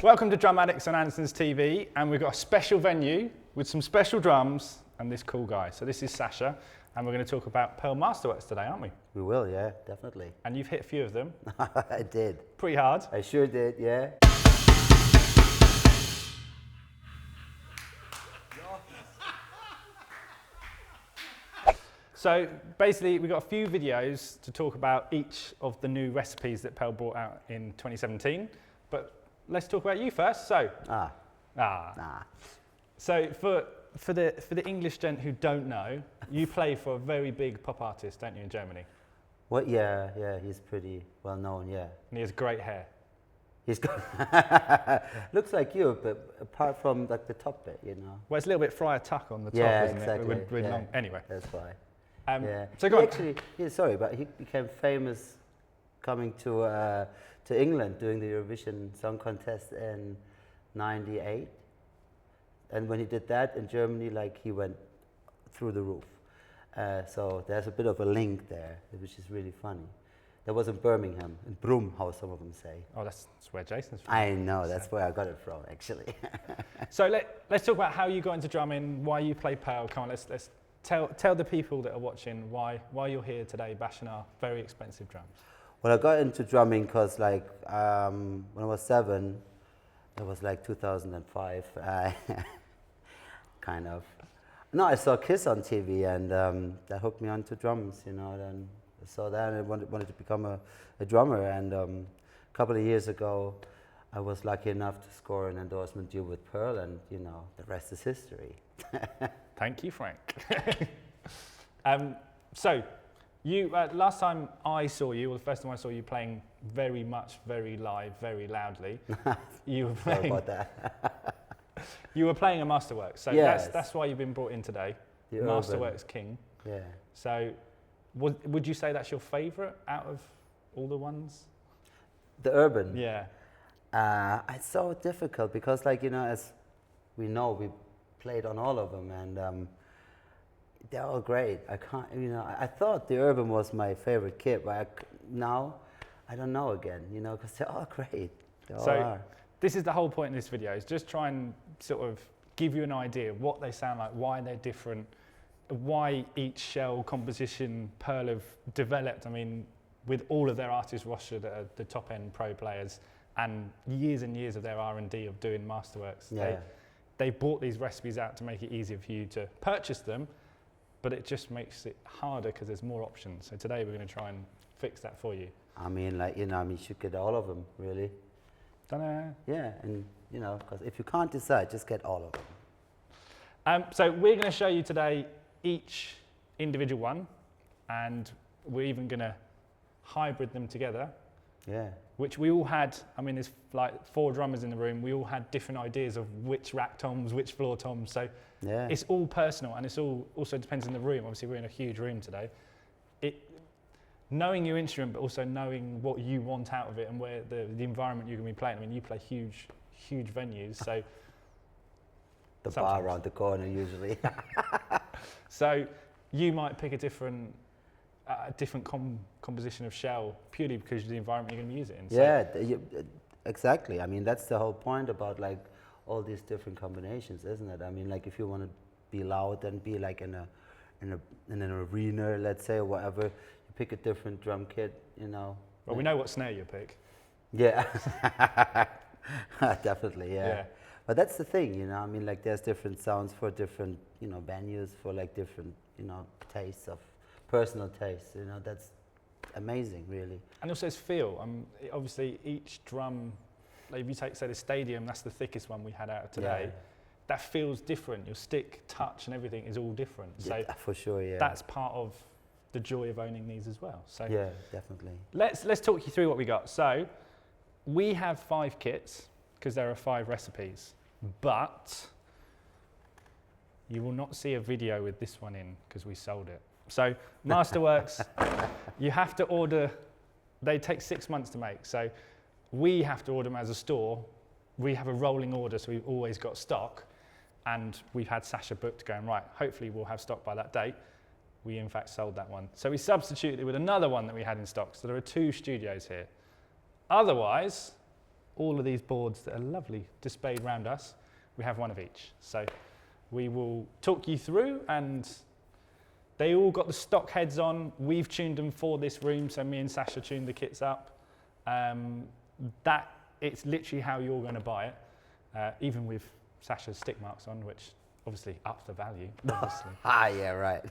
Welcome to Drum Addicts on Andertons TV, and we've got a special venue with some special drums and this cool guy. So this is Sascha, and we're going to talk about Pearl MasterWorks today, aren't we? We will, yeah, definitely. And you've hit a few of them. I did. Pretty hard. I sure did, yeah. So basically, we've got a few videos to talk about each of the new recipes that Pearl brought out in 2017. But let's talk about you first. So, So for the English gent who don't know, you play for a very big pop artist, don't you, in Germany? What? Yeah, he's pretty well known, yeah. And he has great hair. He's got looks like you, but apart from like the top bit, you know. Well, it's a little bit Friar Tuck on the top, yeah, isn't exactly. it? With yeah, long. Anyway. That's why. Yeah. So he go on. actually, sorry, but he became famous coming to England doing the Eurovision Song Contest in '98. And when he did that in Germany, like he went through the roof. So there's a bit of a link there, which is really funny. That was in Birmingham, in Brum, how some of them say. Oh, that's where Jason's from. I know, that's where I got it from, actually. So let's talk about how you got into drumming, why you play Pearl. Come on, let's tell the people that are watching why you're here today bashing our very expensive drums. Well, I got into drumming because, like, when I was 7, it was like 2005, kind of. No, I saw Kiss on TV, and that hooked me onto drums, you know. Then I saw that, and I wanted to become a drummer. And a couple of years ago, I was lucky enough to score an endorsement deal with Pearl, and you know, the rest is history. Thank you, Frank. So, you last time I saw you, or the first time I saw you playing very live, very loudly, you were playing. Sorry about that. You were playing a MasterWorks, so yes. that's why you've been brought in today. The MasterWorks King. Yeah. So, would you say that's your favourite out of all the ones? The Urban. Yeah. It's so difficult because, like, you know, as we know, we played on all of them, and they're all great. I can't, you know, I thought the Urban was my favorite kit, but now I don't know again, you know, because they're all great. They all are. This is the whole point in this video, is just try and sort of give you an idea of what they sound like, why they're different, why each shell composition Pearl have developed. I mean, with all of their artists rostered at the top end pro players and years of their R&D of doing MasterWorks. Yeah. They brought these recipes out to make it easier for you to purchase them, but it just makes it harder because there's more options. So today we're going to try and fix that for you. I mean, like, you know, you should get all of them, really. Don't know. Yeah, and you know, because if you can't decide, just get all of them. So we're going to show you today each individual one, and we're even going to hybrid them together. Yeah. Which we all had. I mean, there's like 4 drummers in the room. We all had different ideas of which rack toms, which floor toms. So yeah. It's all personal, and it's all also depends on the room. Obviously, we're in a huge room today. Knowing your instrument, but also knowing what you want out of it and where the environment you're going to be playing. I mean, you play huge venues, so the bar around the corner usually. So you might pick a different composition of shell purely because of the environment you're going to use it in. Yeah, exactly. I mean, that's the whole point about like all these different combinations, isn't it? I mean, like if you want to be loud and be like in an arena, let's say, or whatever. Pick a different drum kit, you know. Well, we know what snare you pick. Yeah, definitely, yeah. But that's the thing, you know. I mean, like, there's different sounds for different, you know, venues, for like different, you know, tastes of personal tastes. You know, that's amazing, really. And also, it's feel. Obviously, each drum, like if you take, say, the Stadium, that's the thickest one we had out today. Yeah. That feels different. Your stick, touch, and everything is all different. Yeah, so for sure, yeah. That's part of the joy of owning these as well. So yeah, definitely. Let's talk you through what we got. So we have 5 kits because there are 5 recipes, but you will not see a video with this one in because we sold it. So MasterWorks, you have to order. They take 6 months to make. So we have to order them as a store. We have a rolling order, so we've always got stock, and we've had Sascha booked going, right, hopefully we'll have stock by that date. We in fact sold that one. So we substituted it with another one that we had in stock. So there are 2 studios here. Otherwise, all of these boards that are lovely displayed around us, we have one of each. So we will talk you through, and they all got the stock heads on. We've tuned them for this room, so me and Sascha tuned the kits up. It's literally how you're going to buy it, even with Sascha's stick marks on, which obviously ups the value, obviously. Yeah, right.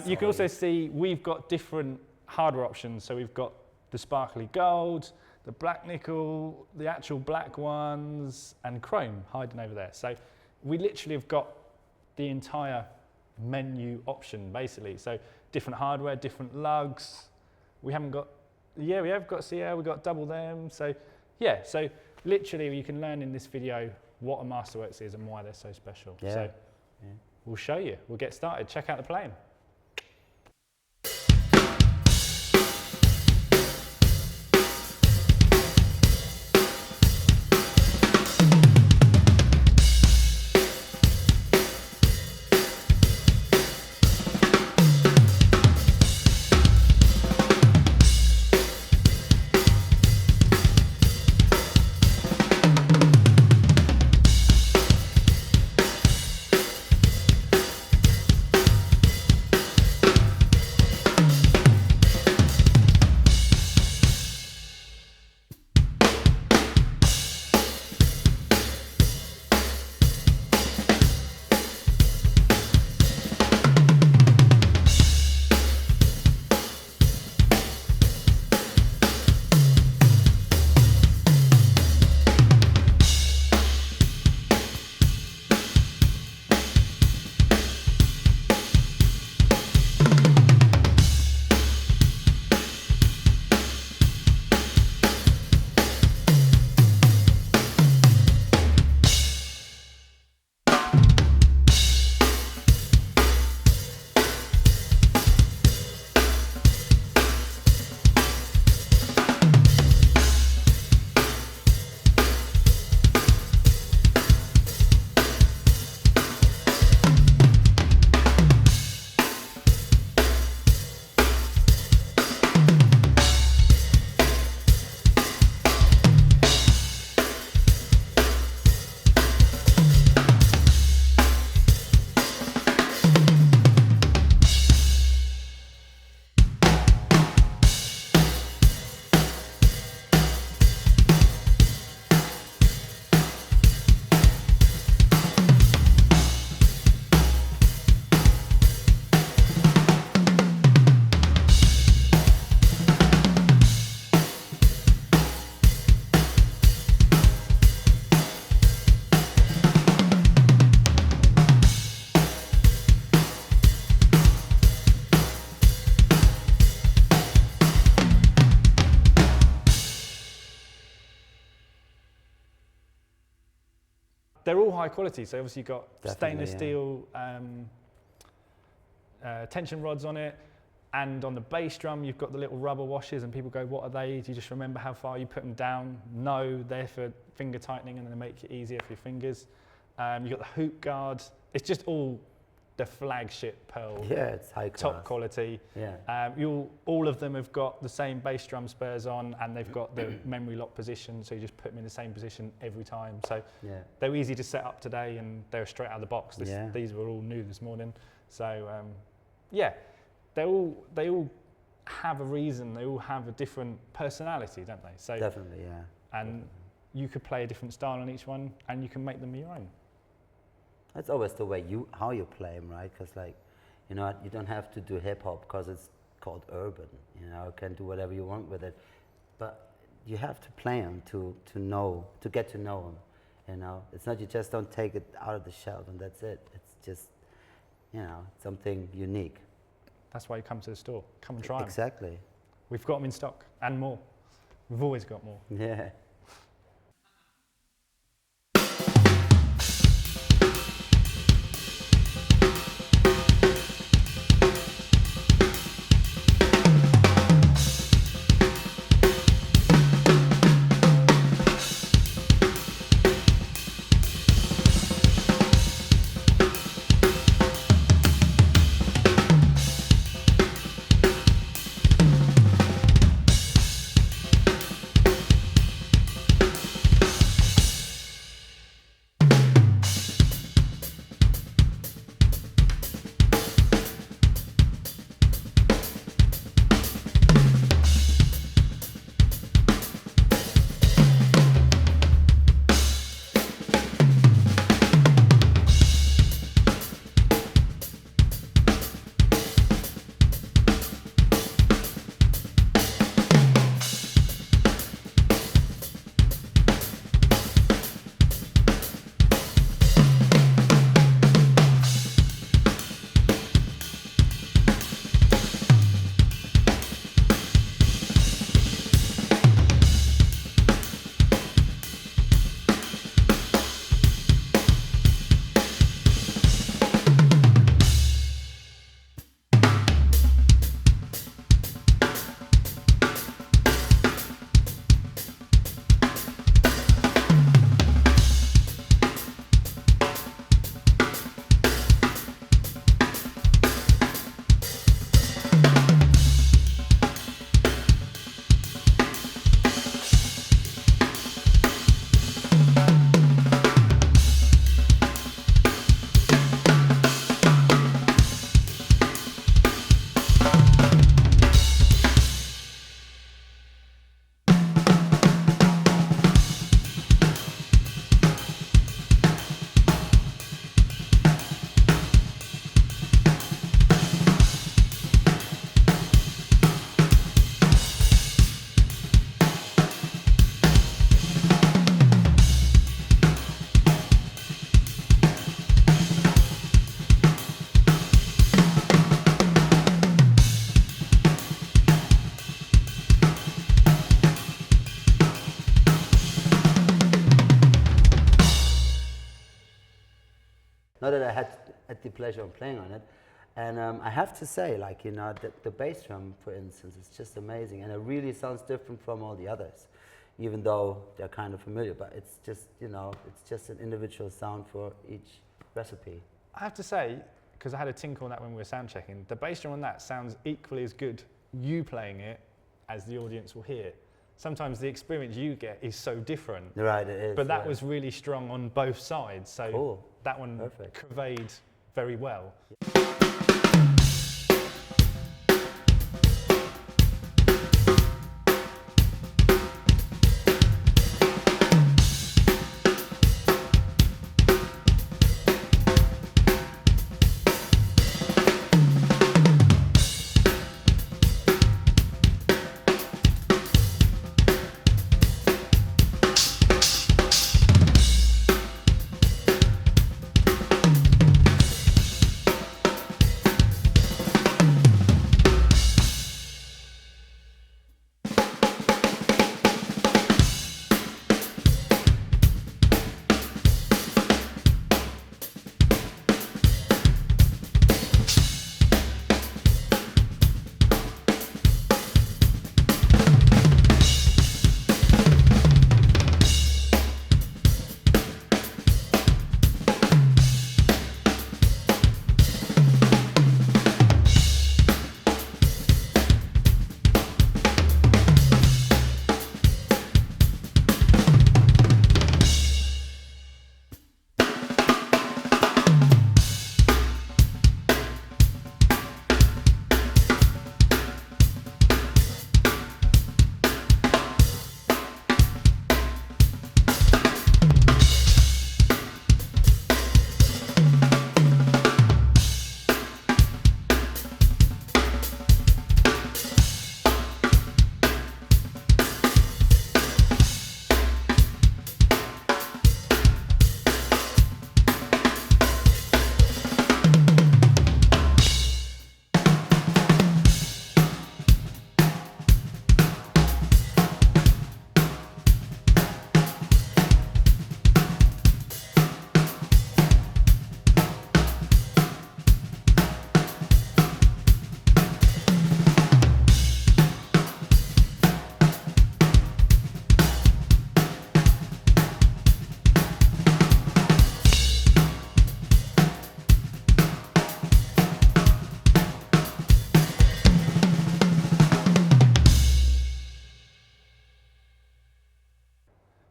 You can also see we've got different hardware options. So we've got the sparkly gold, the black nickel, the actual black ones, and chrome hiding over there. So we literally have got the entire menu option, basically. So different hardware, different lugs. We have got CL, we've got double them. So yeah, so literally you can learn in this video what a MasterWorks is and why they're so special. Yeah. So we'll show you. We'll get started. Check out the playing. They're all high quality, so obviously you've got stainless steel tension rods on it, and on the bass drum you've got the little rubber washers, and people go, what are they? Do you just remember how far you put them down? No, they're for finger tightening and they make it easier for your fingers. You've got the hoop guard. It's just all the flagship Pearl. Yeah, it's high class. Top quality. Yeah. All of them have got the same bass drum spurs on, and they've got the memory lock position, so you just put them in the same position every time. So they were easy to set up today, and they were straight out of the box. These were all new this morning. So yeah, they all have a reason. They all have a different personality, don't they? So definitely, yeah. And you could play a different style on each one, and you can make them your own. That's always the way how you play them, right? Because like, you know, you don't have to do hip hop because it's called urban. You know, you can do whatever you want with it, but you have to play them to get to know them. You know, it's not you just don't take it out of the shelf and that's it. It's just, you know, something unique. That's why you come to the store. Come and try them. Exactly. We've got them in stock and more. We've always got more. Yeah. pleasure of playing on it. And I have to say, like, you know, the bass drum, for instance, is just amazing, and it really sounds different from all the others, even though they're kind of familiar. But it's just, you know, it's just an individual sound for each recipe. I have to say, because I had a tinkle on that when we were sound checking, the bass drum on that sounds equally as good you playing it as the audience will hear. Sometimes the experience you get is so different. Right, it is. But that was really strong on both sides, so cool. That one conveyed very well.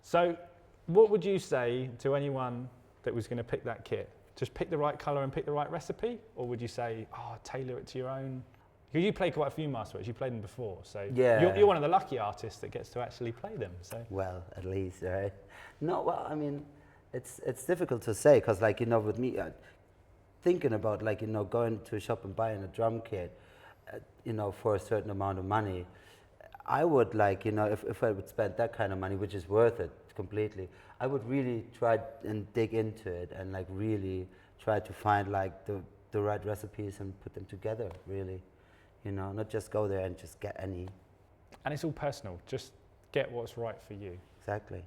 So what would you say to anyone that was going to pick that kit? Just pick the right colour and pick the right recipe? Or would you say, oh, tailor it to your own? Because you played quite a few Masterworks, you played them before, so yeah. you're one of the lucky artists that gets to actually play them. So. Well, at least, right? No, well, I mean, it's difficult to say, because, like, you know, with me, thinking about, like, you know, going to a shop and buying a drum kit, you know, for a certain amount of money, I would, like, you know, if I would spend that kind of money, which is worth it completely, I would really try and dig into it and, like, really try to find, like, the right recipes and put them together, really. You know, not just go there and just get any. And it's all personal. Just get what's right for you. Exactly.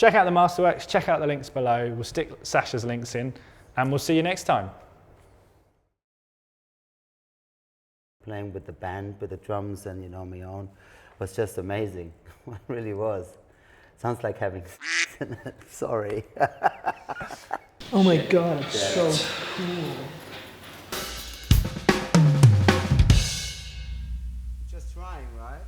check out the Masterworks, check out the links below. We'll stick Sascha's links in, and we'll see you next time. Playing with the band, with the drums and, you know, my own, was just amazing. It really was. Sounds like having in it. Sorry. Oh my God, it's so cool. Just trying, right?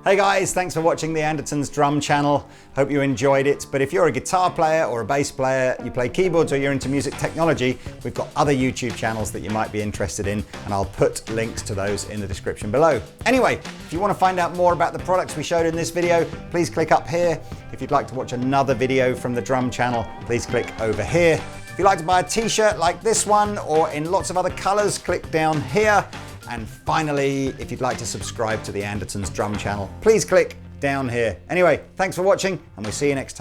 Hey guys, thanks for watching the Andertons drum channel. Hope you enjoyed it. But if you're a guitar player or a bass player, you play keyboards or you're into music technology, we've got other YouTube channels that you might be interested in, and I'll put links to those in the description below. Anyway, if you want to find out more about the products we showed in this video, please click up here. If you'd like to watch another video from the drum channel, please click over here. If you'd like to buy a t-shirt like this one or in lots of other colors, click down here. And finally, if you'd like to subscribe to the Andertons drum channel, please click down here. Anyway, thanks for watching, and we'll see you next time.